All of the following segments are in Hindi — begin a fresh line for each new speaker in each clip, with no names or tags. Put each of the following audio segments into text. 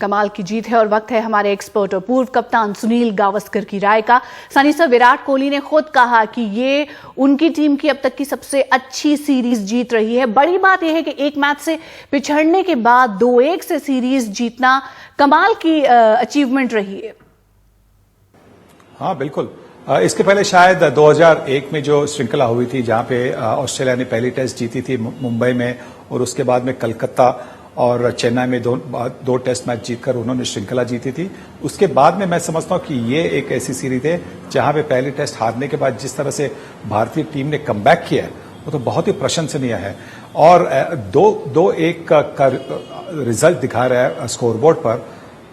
कमाल की जीत है और वक्त है हमारे एक्सपर्ट और पूर्व कप्तान सुनील गावस्कर की राय का। सनी सर, विराट कोहली ने खुद कहा कि ये उनकी टीम की अब तक की सबसे अच्छी सीरीज जीत रही है। बड़ी बात यह है कि एक मैच से पिछड़ने के बाद 2-1 से सीरीज जीतना कमाल की अचीवमेंट रही है।
हाँ बिल्कुल, इसके पहले शायद 2001 में जो श्रृंखला हुई थी जहां पे ऑस्ट्रेलिया ने पहली टेस्ट जीती थी मुंबई में, और उसके बाद में कलकत्ता और चेन्नई में दो टेस्ट मैच जीतकर उन्होंने श्रृंखला जीती थी। उसके बाद में मैं समझता हूं कि ये एक ऐसी सीरीज है जहां पे पहली टेस्ट हारने के बाद जिस तरह से भारतीय टीम ने कमबैक किया है वो तो बहुत ही प्रशंसनीय है। और 2-1 का रिजल्ट दिखा रहा है स्कोरबोर्ड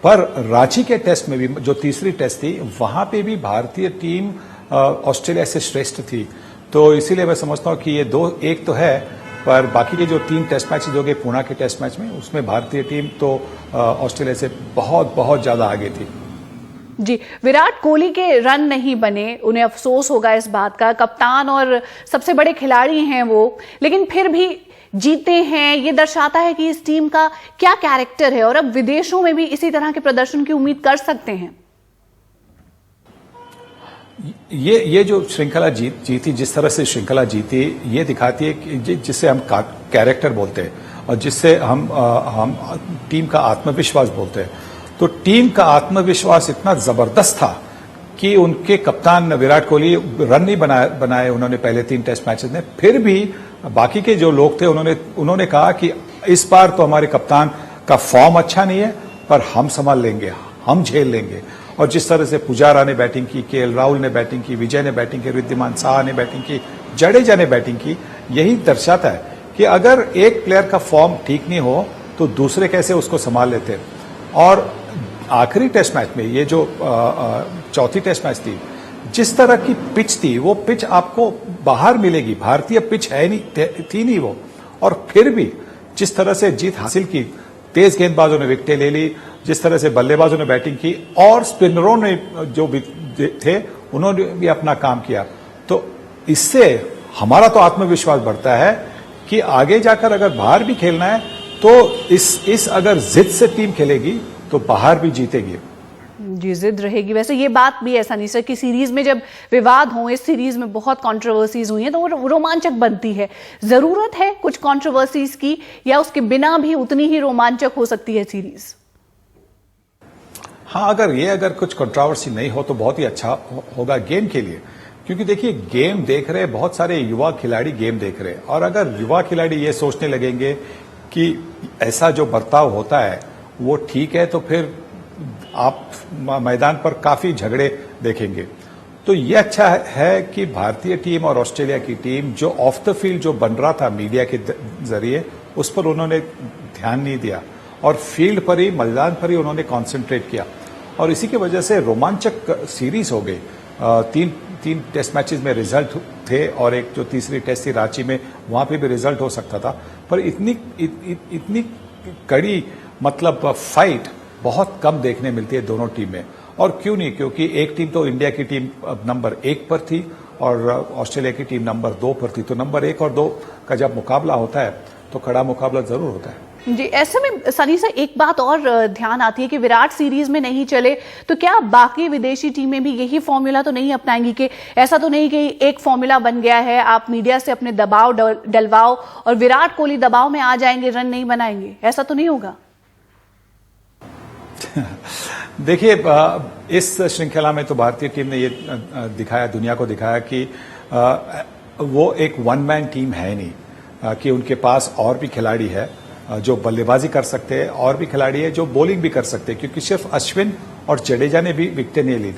पर रांची के टेस्ट में भी जो तीसरी टेस्ट थी वहां पे भी भारतीय टीम ऑस्ट्रेलिया से श्रेष्ठ थी। तो इसीलिए मैं समझता हूं कि ये 2-1 तो है, पर बाकी के जो 3 टेस्ट मैचेज हो गए पुणे के टेस्ट मैच में, उसमें भारतीय टीम तो ऑस्ट्रेलिया से बहुत बहुत ज्यादा आगे थी।
जी, विराट कोहली के रन नहीं बने, उन्हें अफसोस होगा इस बात का। कप्तान और सबसे बड़े खिलाड़ी हैं वो, लेकिन फिर भी जीते हैं। ये दर्शाता है कि इस टीम का क्या कैरेक्टर है और अब विदेशों में भी इसी तरह के प्रदर्शन की उम्मीद कर सकते हैं।
ये जो श्रृंखला जीती, जिस तरह से श्रृंखला जीती, ये दिखाती है कि जिससे हम कैरेक्टर बोलते हैं और जिससे हम टीम का आत्मविश्वास बोलते हैं। तो टीम का आत्मविश्वास इतना जबरदस्त था कि उनके कप्तान विराट कोहली रन नहीं बनाए उन्होंने पहले 3 टेस्ट मैचेस में, फिर भी बाकी के जो लोग थे उन्होंने कहा कि इस बार तो हमारे कप्तान का फॉर्म अच्छा नहीं है, पर हम संभाल लेंगे, हम झेल लेंगे। और जिस तरह से पुजारा ने बैटिंग की, केएल राहुल ने बैटिंग की, विजय ने बैटिंग की, रिद्धिमान साहा ने बैटिंग की, जडेजा ने बैटिंग की, यही दर्शाता है कि अगर एक प्लेयर का फॉर्म ठीक नहीं हो तो दूसरे कैसे उसको संभाल लेते हैं। और आखिरी टेस्ट मैच में, ये जो चौथी टेस्ट मैच थी, जिस तरह की पिच थी, वो पिच आपको बाहर मिलेगी, भारतीय पिच है नहीं, थी नहीं वो, और फिर भी जिस तरह से जीत हासिल की, तेज गेंदबाजों ने विकेटें ले ली, जिस तरह से बल्लेबाजों ने बैटिंग की और स्पिनरों ने जो भी थे उन्होंने भी अपना काम किया, तो इससे हमारा तो आत्मविश्वास बढ़ता है कि आगे जाकर अगर बाहर भी खेलना है तो इस अगर जिद से टीम खेलेगी तो बाहर भी जीतेगी।
जी, जिद रहेगी। वैसे ये बात भी ऐसा नहीं सर कि सीरीज में जब विवाद हो, इस सीरीज में बहुत कंट्रोवर्सीज हुई हैं तो वो रोमांचक बनती है। जरूरत है कुछ कंट्रोवर्सीज की, या उसके बिना भी उतनी ही रोमांचक हो सकती है सीरीज?
हाँ, अगर कुछ कंट्रोवर्सी नहीं हो तो बहुत ही अच्छा होगा गेम के लिए, क्योंकि देखिए गेम देख रहे बहुत सारे युवा खिलाड़ी गेम देख रहे हैं, और अगर युवा खिलाड़ी ये सोचने लगेंगे कि ऐसा जो बर्ताव होता है वो ठीक है, तो फिर आप मैदान पर काफी झगड़े देखेंगे। तो ये अच्छा है कि भारतीय टीम और ऑस्ट्रेलिया की टीम जो ऑफ द फील्ड जो बन रहा था मीडिया के जरिए, उस पर उन्होंने ध्यान नहीं दिया और फील्ड पर ही, मैदान पर ही उन्होंने कंसंट्रेट किया, और इसी की वजह से रोमांचक सीरीज हो गई। तीन टेस्ट मैचेस में रिजल्ट थे और एक जो तीसरी टेस्ट थी रांची में, वहां पे भी रिजल्ट हो सकता था, पर इतनी कड़ी मतलब फाइट बहुत कम देखने मिलती है दोनों टीम में। और क्यों नहीं, क्योंकि एक टीम तो इंडिया की टीम नंबर 1 पर थी और ऑस्ट्रेलिया की टीम नंबर 2 पर थी, तो नंबर 1 और 2 का जब मुकाबला होता है तो कड़ा मुकाबला जरूर होता है।
जी, ऐसे में सनी सर एक बात और ध्यान आती है कि विराट सीरीज में नहीं चले तो क्या बाकी विदेशी टीमें भी यही फॉर्मूला तो नहीं अपनाएंगी? कि ऐसा तो नहीं कि एक फॉर्मूला बन गया है, आप मीडिया से अपने दबाव डलवाओ और विराट कोहली दबाव में आ जाएंगे, रन नहीं बनाएंगे, ऐसा तो नहीं होगा?
देखिए, इस श्रृंखला में तो भारतीय टीम ने ये दिखाया, दुनिया को दिखाया कि वो एक वन मैन टीम है नहीं, कि उनके पास और भी खिलाड़ी है जो बल्लेबाजी कर सकते हैं, और भी खिलाड़ी है जो बॉलिंग भी कर सकते हैं, क्योंकि सिर्फ अश्विन और जडेजा ने भी विकेटें नहीं ली,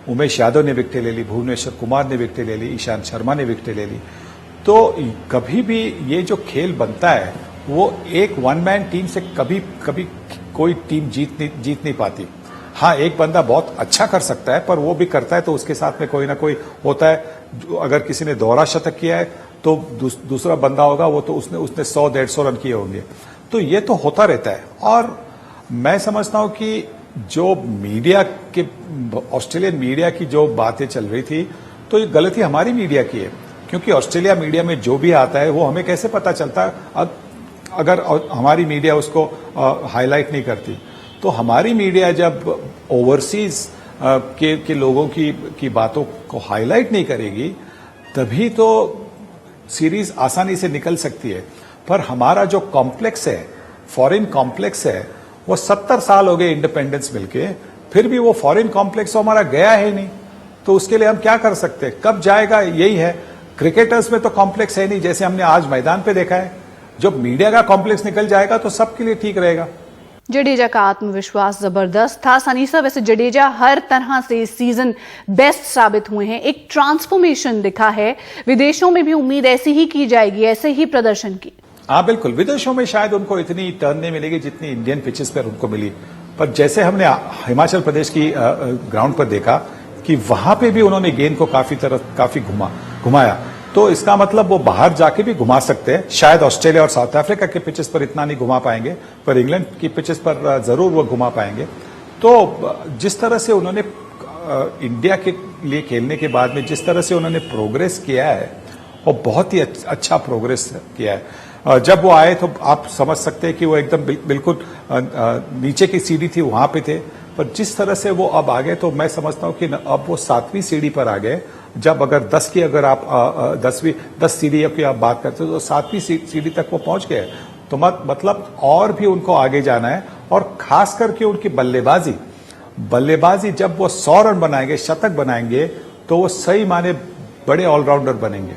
उमेश यादव ने विकेटें ले ली, भुवनेश्वर कुमार ने विकेटें ले ली, ईशांत शर्मा ने विकेटें ले ली। तो कभी भी ये जो खेल बनता है वो एक वन मैन टीम से कभी कोई टीम जीत नहीं पाती। हाँ, एक बंदा बहुत अच्छा कर सकता है, पर वो भी करता है तो उसके साथ में कोई ना कोई होता है। अगर किसी ने दोहरा शतक किया है तो दूसरा बंदा होगा, वो तो उसने 100-150 रन किए होंगे। तो ये तो होता रहता है। और मैं समझता हूं कि जो मीडिया के, ऑस्ट्रेलियन मीडिया की जो बातें चल रही थी, तो ये गलती हमारी मीडिया की है, क्योंकि ऑस्ट्रेलिया मीडिया में जो भी आता है वो हमें कैसे पता चलता है अगर हमारी मीडिया उसको हाईलाइट नहीं करती। तो हमारी मीडिया जब ओवरसीज के लोगों की बातों को हाईलाइट नहीं करेगी तभी तो सीरीज आसानी से निकल सकती है। पर हमारा जो कॉम्प्लेक्स है, फॉरेन कॉम्प्लेक्स है, वो 70 साल हो गए इंडिपेंडेंस मिलके, फिर भी वो फॉरेन कॉम्प्लेक्स तो हमारा गया है नहीं। तो उसके लिए हम क्या कर सकते हैं, कब जाएगा, यही है। क्रिकेटर्स में तो कॉम्प्लेक्स है नहीं, जैसे हमने आज मैदान पे देखा है। जब मीडिया का कॉम्प्लेक्स निकल जाएगा तो सबके लिए ठीक रहेगा।
जडेजा का आत्मविश्वास जबरदस्त था। सनी सर, वैसे जडेजा हर तरह से इस सीजन बेस्ट साबित हुए हैं, एक ट्रांसफॉर्मेशन दिखा है। विदेशों में भी उम्मीद ऐसी ही की जाएगी, ऐसे ही प्रदर्शन की?
हाँ बिल्कुल, विदेशों में शायद उनको इतनी टर्न नहीं मिलेगी जितनी इंडियन पिचेस पर उनको मिली। पर जैसे हमने हिमाचल प्रदेश की ग्राउंड पर देखा कि वहां पे भी उन्होंने गेंद को काफी घुमाया, तो इसका मतलब वो बाहर जाके भी घुमा सकते हैं। शायद ऑस्ट्रेलिया और साउथ अफ्रीका के पिचेस पर इतना नहीं घुमा पाएंगे, पर इंग्लैंड की पिचेस पर जरूर वो घुमा पाएंगे। तो जिस तरह से उन्होंने इंडिया के लिए खेलने के बाद में जिस तरह से उन्होंने प्रोग्रेस किया है, वो बहुत ही अच्छा प्रोग्रेस किया है। जब वो आए तो आप समझ सकते हैं कि वो एकदम बिल्कुल नीचे की सीढ़ी थी, वहां पे थे। पर जिस तरह से वो अब आ गए, तो मैं समझता हूं कि अब वो 7वीं सीढ़ी पर आ गए। जब अगर 10 की अगर आप 10 सीढ़ी की आप बात करते हो तो 7वीं सीढ़ी तक वो पहुंच गए। तो मतलब और भी उनको आगे जाना है, और खास करके उनकी बल्लेबाजी जब वो 100 रन बनाएंगे, शतक बनाएंगे, तो वो सही माने बड़े ऑलराउंडर बनेंगे।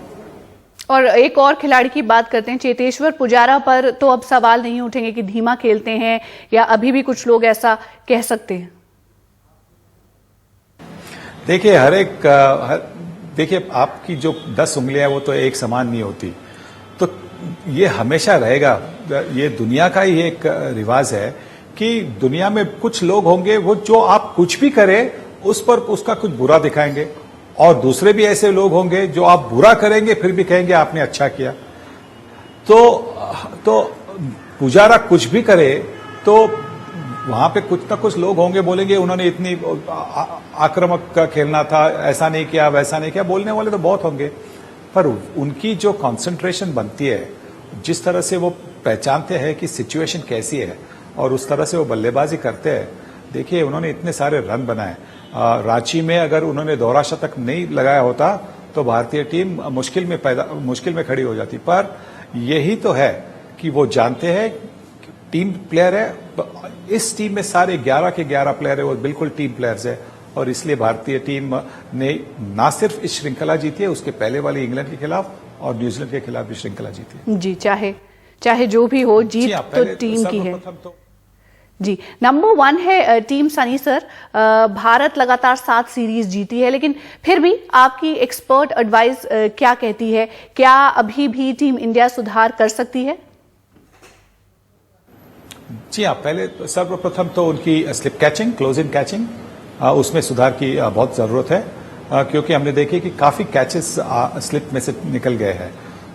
और एक और खिलाड़ी की बात करते हैं, चेतेश्वर पुजारा पर तो अब सवाल नहीं उठेंगे कि धीमा खेलते हैं, या अभी भी कुछ लोग ऐसा कह सकते हैं?
देखिए आपकी जो 10 उंगलियां वो तो एक समान नहीं होती, तो ये हमेशा रहेगा। ये दुनिया का ही एक रिवाज है कि दुनिया में कुछ लोग होंगे वो जो आप कुछ भी करें उस पर उसका कुछ बुरा दिखाएंगे, और दूसरे भी ऐसे लोग होंगे जो आप बुरा करेंगे फिर भी कहेंगे आपने अच्छा किया। तो पुजारा कुछ भी करे तो वहां पे कुछ ना कुछ लोग होंगे, बोलेंगे उन्होंने इतनी आक्रामक का खेलना था, ऐसा नहीं किया, वैसा नहीं किया। बोलने वाले तो बहुत होंगे, पर उनकी जो कंसंट्रेशन बनती है, जिस तरह से वो पहचानते हैं कि सिचुएशन कैसी है और उस तरह से वो बल्लेबाजी करते हैं। देखिए उन्होंने इतने सारे रन बनाए। रांची में अगर उन्होंने दोहरा शतक नहीं लगाया होता तो भारतीय टीम मुश्किल में खड़ी हो जाती। पर यही तो है कि वो जानते हैं टीम प्लेयर है, इस टीम में सारे 11 के 11 प्लेयर है, वो बिल्कुल टीम प्लेयर्स है। और इसलिए भारतीय टीम ने ना सिर्फ इस श्रृंखला जीती है, उसके पहले वाली इंग्लैंड के खिलाफ और न्यूजीलैंड के खिलाफ भी श्रृंखला जीती है।
जी, चाहे जो भी हो, जीत तो टीम की है। जी, नंबर 1 है टीम सनी सर। भारत लगातार 7 सीरीज जीती है, लेकिन फिर भी आपकी एक्सपर्ट एडवाइस क्या कहती है? क्या अभी भी टीम इंडिया सुधार कर सकती है?
जी हाँ, पहले सर्वप्रथम तो उनकी slip catching, close in catching, उसमें सुधार की बहुत जरूरत है, क्योंकि हमने देखे कि काफी कैचेस स्लिप में से निकल गए हैं।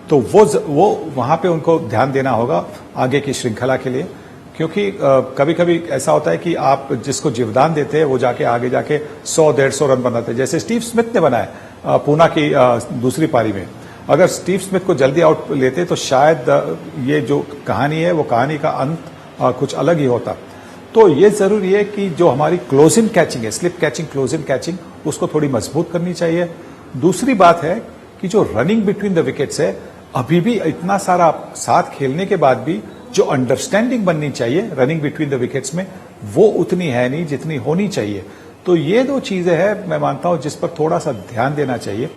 तो वो वहां पे उनको ध्यान देना होगा आगे की श्रृंखला के लिए, क्योंकि कभी कभी ऐसा होता है कि आप जिसको जीवदान देते हैं वो जाके आगे जाके 100-150 रन बनाते हैं, जैसे स्टीव स्मिथ ने बनाया पूना की दूसरी पारी में। अगर स्टीव स्मिथ को जल्दी आउट लेते तो शायद ये जो कहानी है वो कहानी का अंत कुछ अलग ही होता। तो ये जरूरी है कि जो हमारी क्लोज इन कैचिंग है, slip catching, close in catching, उसको थोड़ी मजबूत करनी चाहिए। दूसरी बात है कि जो रनिंग बिटवीन द विकेट्स है, अभी भी इतना सारा साथ खेलने के बाद भी जो अंडरस्टैंडिंग बननी चाहिए रनिंग बिटवीन द विकेट्स में, वो उतनी है नहीं जितनी होनी चाहिए। तो ये 2 चीजें हैं, मैं मानता हूं, जिस पर थोड़ा सा ध्यान देना चाहिए।